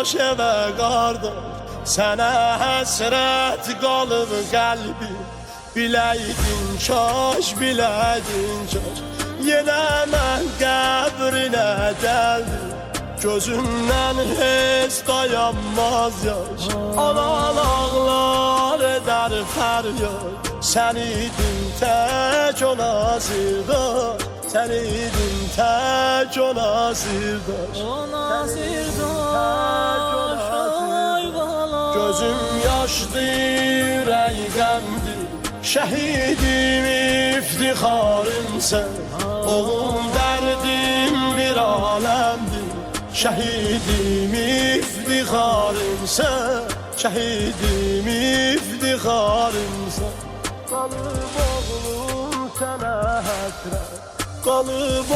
Yanaş eve kardeş, sənə həsrət qalıb qəlbim. Biləydin kaş, biləydin kaş, yenə mən qəbrinə gəldim. Gözümdən heç dayanmaz yaş, anan ağlar eder feryat. Sen idin tək ona sirdaş, sen idin tək ona sirdaş. Gözüm yaşdır, ey qəmdir, şəhidim iftixarımsən. Oğlum dərdim bir aləmdir, şəhidim iftixarımsən, şəhidim iftixarımsən. Qalıb oğlum sənə həsrət, qalıb